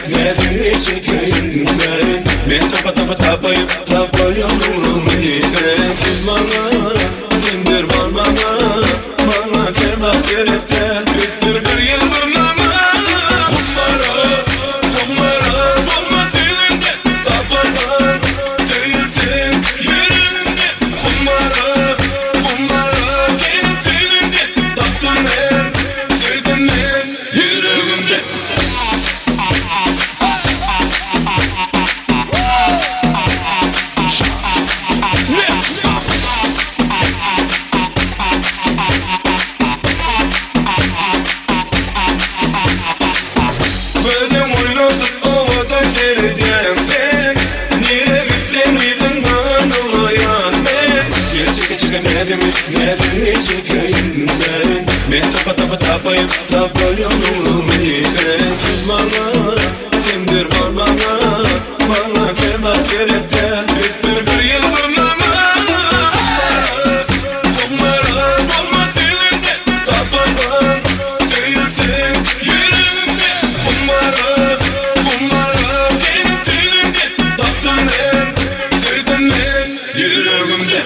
nedeni çekeyim ben tapa tapayım nurumu Kız bana sendir var bana kemat gerekten bir sür bir yıldım ama Kumara bomba silinde tapasan Seyirsin yüreğimde Kumara senin silinde Taptım ben sevdim ben yüreğimde Nedeni çekeyim ben tapayım nurumu Kız bana sendir var bana kemat gerekten bir sür bir yıldım ama Kumara bomba silinde tapasan Seyirsin yüreğimde Kumara senin silinde Taptım ben sevdim ben yüreğimde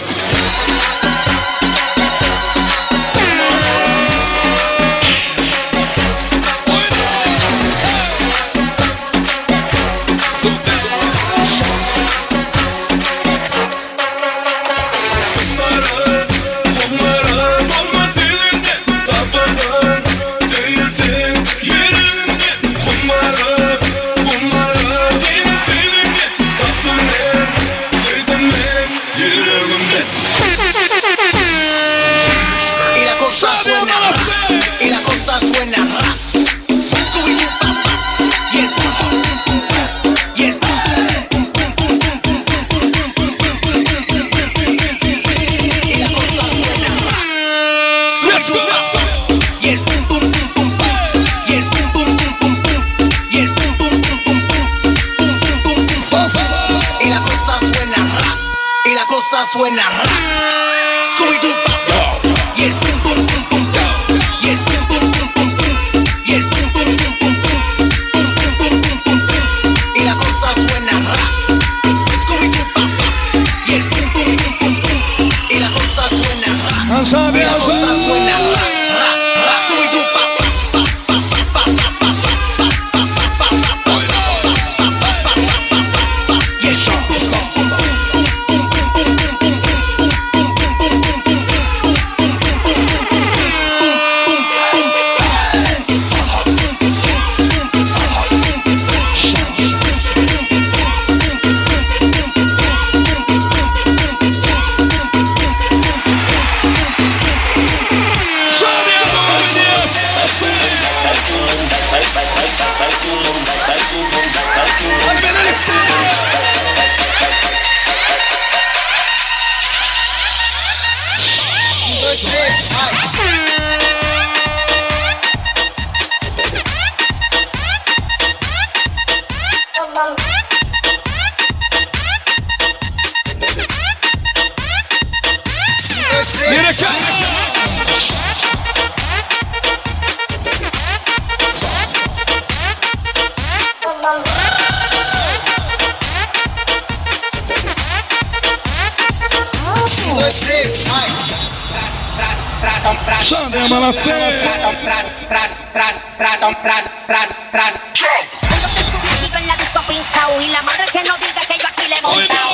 Suena rap, Scooby-Doo pop, y el pum pum pum pum pum, y el pum pum pum pum pum, y el pum pum pum pum pum, pum pum pum pum pum pum, y la cosa suena rap, Scooby-Doo pop, y el pum pum pum pum pum, y la cosa suena rap, y la cosa suena rap, Scooby-Doo pop. Xande Malace. Y la madre que no diga que yo aquí le he montado.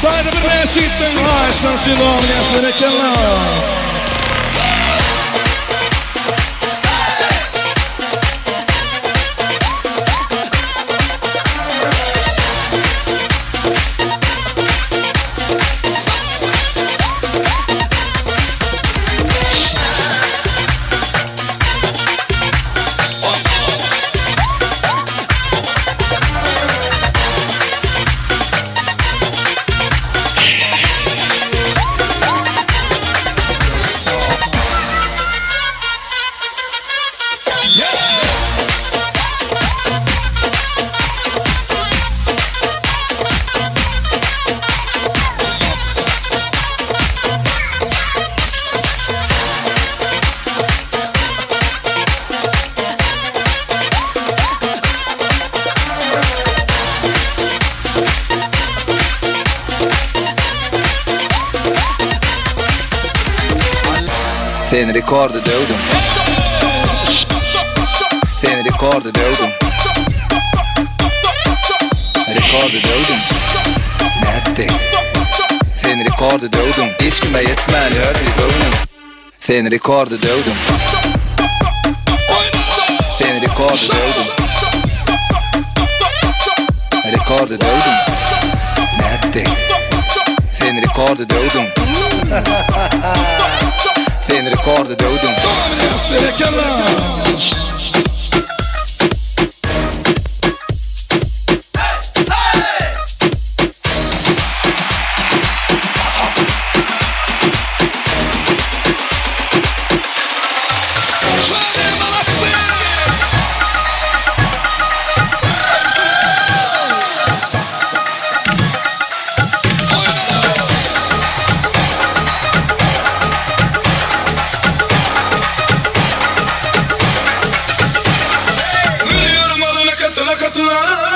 Şlaydı bir neşittin aşıkçı doğumyası berekeler. Sen rekordu dövdüm. Sen rekordu dövdüm. Rekordu dövdüm. Ne etti? Sen rekordu dövdüm. Hiç kime yetmeli öyle dövdüm. Sen rekordu dövdüm. Sen rekordu dövdüm. Rekordu dövdüm. Ne etti? Sen rekordu dövdüm. Sen rekordu dövdüm.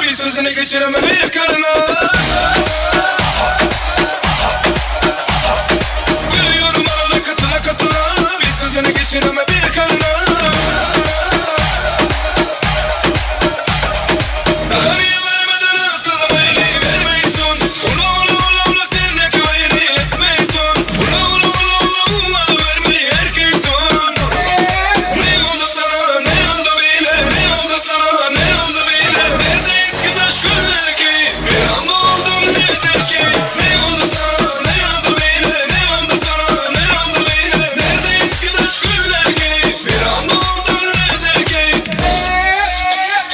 Bir sözüne geçireme bir karına. Gülüyorum arada katıla bir sözüne geçireme bir karına. Hani vermeden asılma eli vermeysun. Ula sen ne köyünü etmeysun. Ula vermeyi erkeysun. Ne oldu sana ne oldu bile ne oldu sana ne oldu bile. Nerede eski taş güller ki bir anda oldum nedir ki. Ne oldu sana ne oldu bile ne oldu sana ne oldu bile. Nerede eski taş güller ki bir anda oldum nedir ki.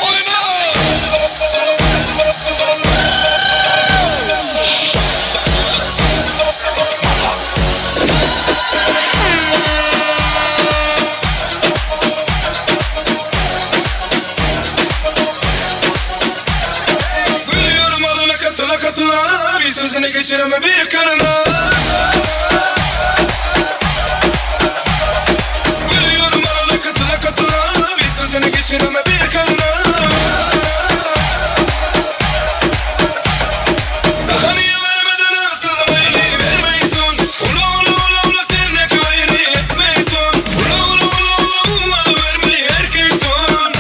Oyna. Gülüyorum alına katıla bir sözüne geçireme bir karına. Gülüyorum alına katıla bir sözüne geçireme bir karına. Hani vermeden asılma eli vermeysun. Ula sen ne köyünü etmeysun. Ula vermeyi erkeysun.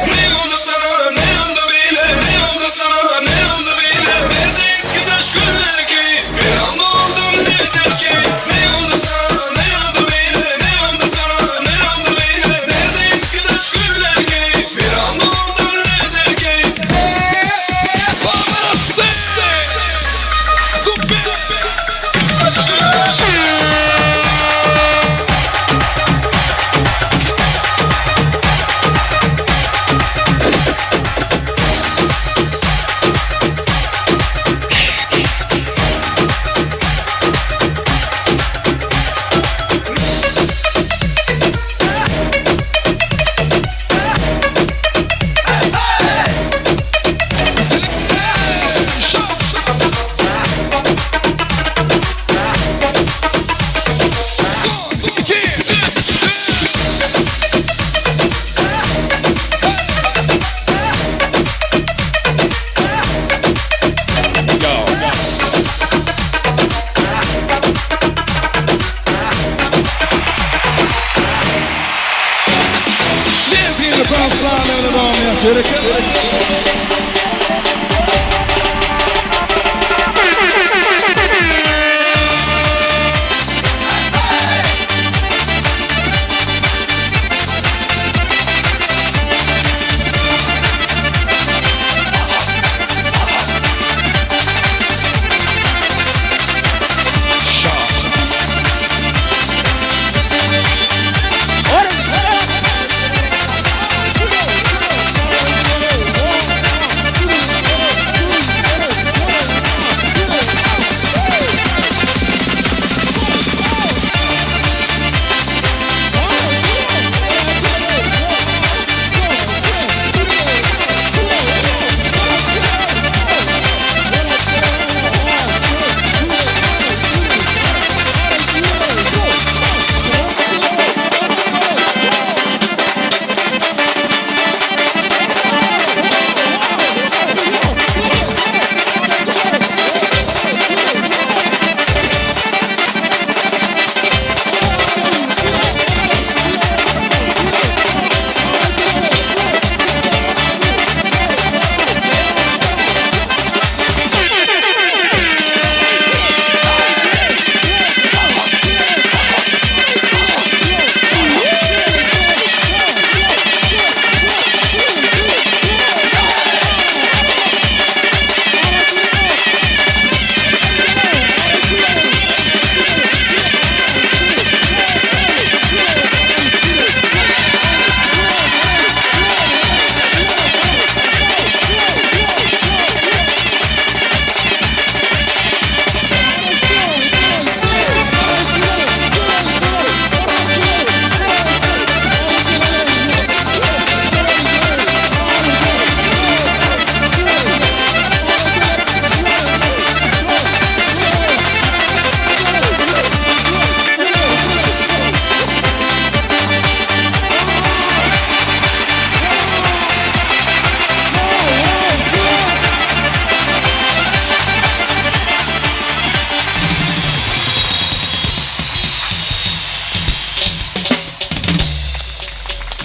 Ne oldu sana ne oldu bile ne oldu sana ne oldu bile. Nerede eski taş güller ki bir anda oldum nedir ki. Ne oldu sana ne oldu bile ne oldu sana ne oldu bile. Nerede eski taş güller ki bir anda oldum nedir ki. Sonra sen Super. Sürükün.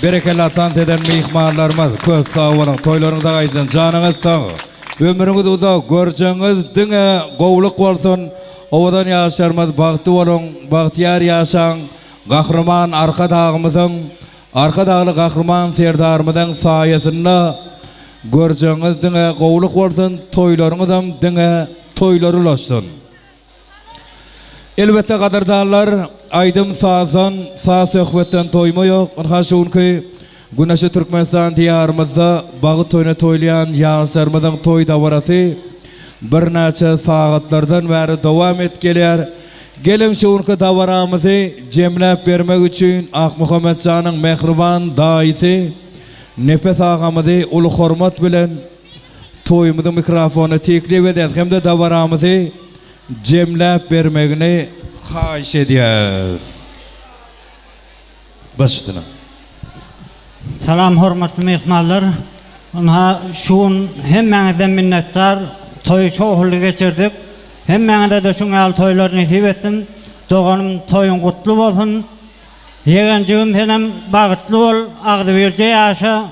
Berekeli atant eden mihmanlarımız köz sağ olun, toylarınızda aydın, canınız sağ. Ömrünüz uzak, göreceğiniz dine qowluk bolsun. Ovadan yaşarmaz, bahtı olun, bahtiyar yaşan, kahraman arka dağımızın, arka dağlı kahraman serdarımızın sayesinde göreceğiniz dine qowluk bolsun, toylarınızdan dine toyları ulaşsın. Elbette qadardarlar aydım sağsan, sağ söhbetten toyma yok. Onha şunki Güneşi Türkmenistan diyarımızda bağı toyuna toylayan yaşarımızın toy davarası bir neçe saatlardan beri devam etkeler. Gelin şunki davaramızı cemlep vermek için Ak Muhammed Can'ın mehriban daisi Nefes ağamızı ulu hormat bilen toyumuzun mikrofonu teklif eder. Hem de davaramızı cemlep vermegini hayiş ediyor. Başüstüne. Salam hormatly mehmanlar. Ona şun hemmeňizden minnettar. Toy çoğully geçirdik. Hemmeňize de şuňal toylar nesip etsin. Doğanım toyun gutlu bolsun. Yegenjigim senem bagıtly bol, agdyberje ýaşa.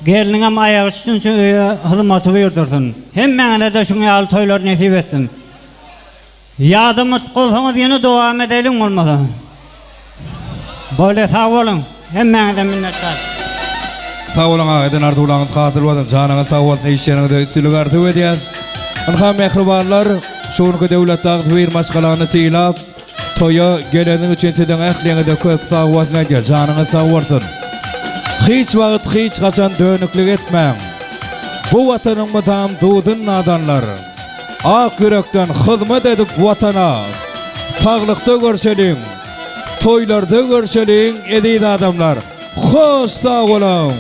Geliniňem aýagy üstün hyzmaty berdirsin. Hemmeňize de şuňal toylar nesip etsin. Ýadymyz bolsaňyz ýene dowam edelim bolmasa. Böyle sağ olun. Hemmeňizden minnettar. Sağ olun ağadan arzularınız hatır olsun. Canınız sağ olsun. İşlerinizi üstünlük arzu ediyor. Anha mehribanlar şunki devlet dağıtı maşgalarını silap toya gelenin için sizin ähliňizde köp sağ olsun ediyor. Canınız sağ olsun. Hiç wagt hiç kaçan dönüklük etmeň. Bu watanyň mydam dudun nadanlar. Ak yürekden hyzmat edip watana saglykda görşeliň. Toylarda görşeliň ediz adamlar. Hoş sağ olun.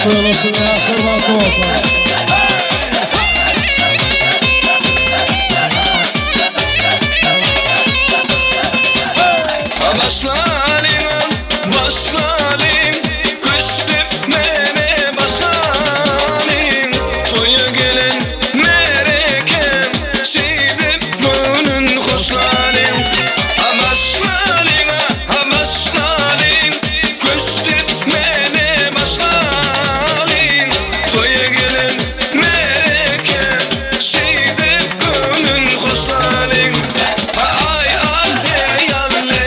Toylar yaşarmaz olsun. Başlalim, kıştıp mene başlalim. Toya gelen merekem, şidip bunun hoşlalim. Başlalim, kıştıp mene başlalim. Toya gelen merekem, şidip bunun hoşlalim. Ay alle yalle.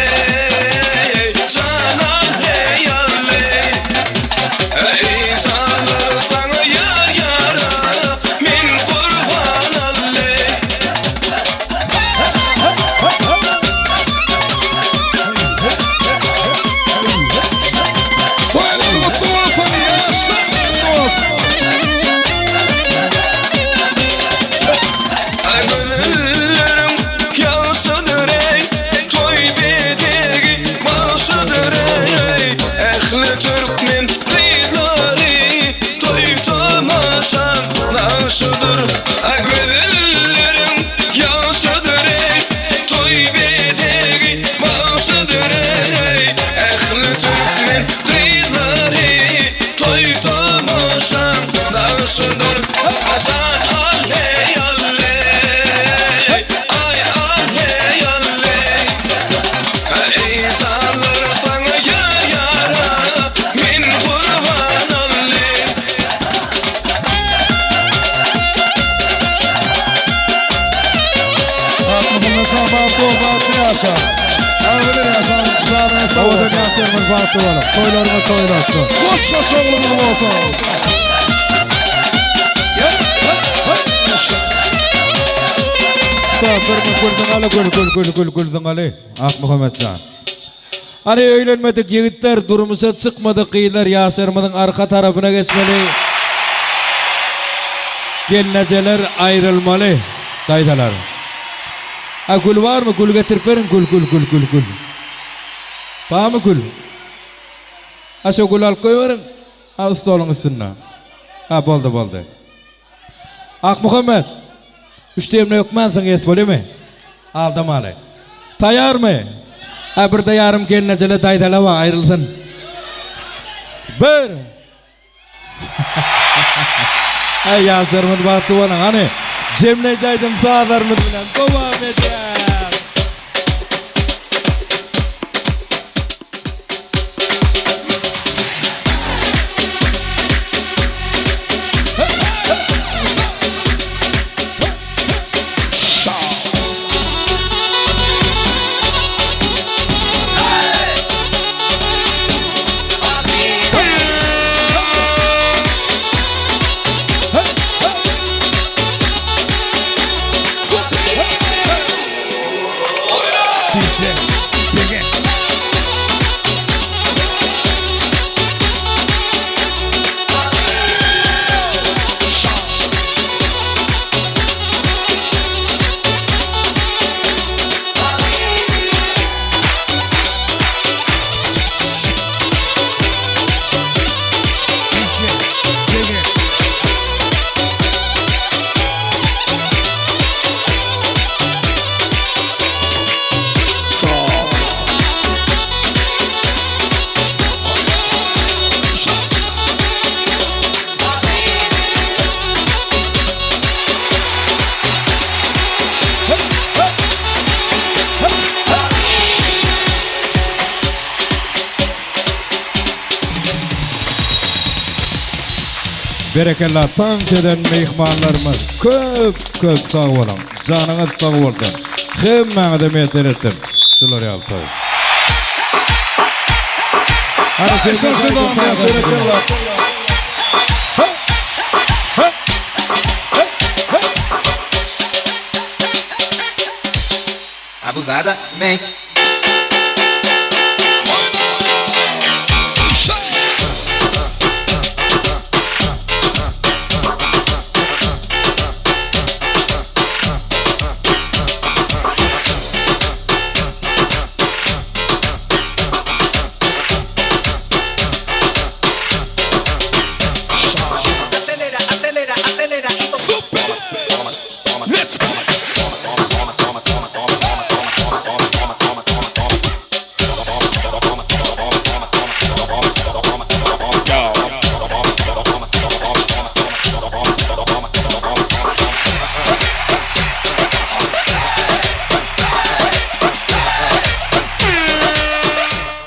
Toylarına toylasın. Koç oğlum olsun. Gülsün Ali. Ak Muhammed Can. Hani öğlenmedik yigitler, durmuşa çıkmadık kıyılar, Yasir'imizin arka tarafına geçmeli. Gelineceler ayrılmalı. Kaydalar. Ha gül var mı? Gül getirip verin. Gül. Bağ mı gül? Ha şu gül alıp koyuverin. Ha stolun üstüne. Ha boldu. Ak Muhammed. Üçte emne yok mensin es boli mi? Aldım Ali. Tayar mı? Ha bir de yarım gelinecele daydalava ayrılsın. Bir. Ay yaşlarımız baktı bana hani cemleyeceydim sağlarımız bilen devam edeceğim. Berekeler tanç eden mehmanlarımız köp sağ olun. Canınız sağ olsun. Hemmeni de meser ettim. Şular yaptı. Abusada, mente.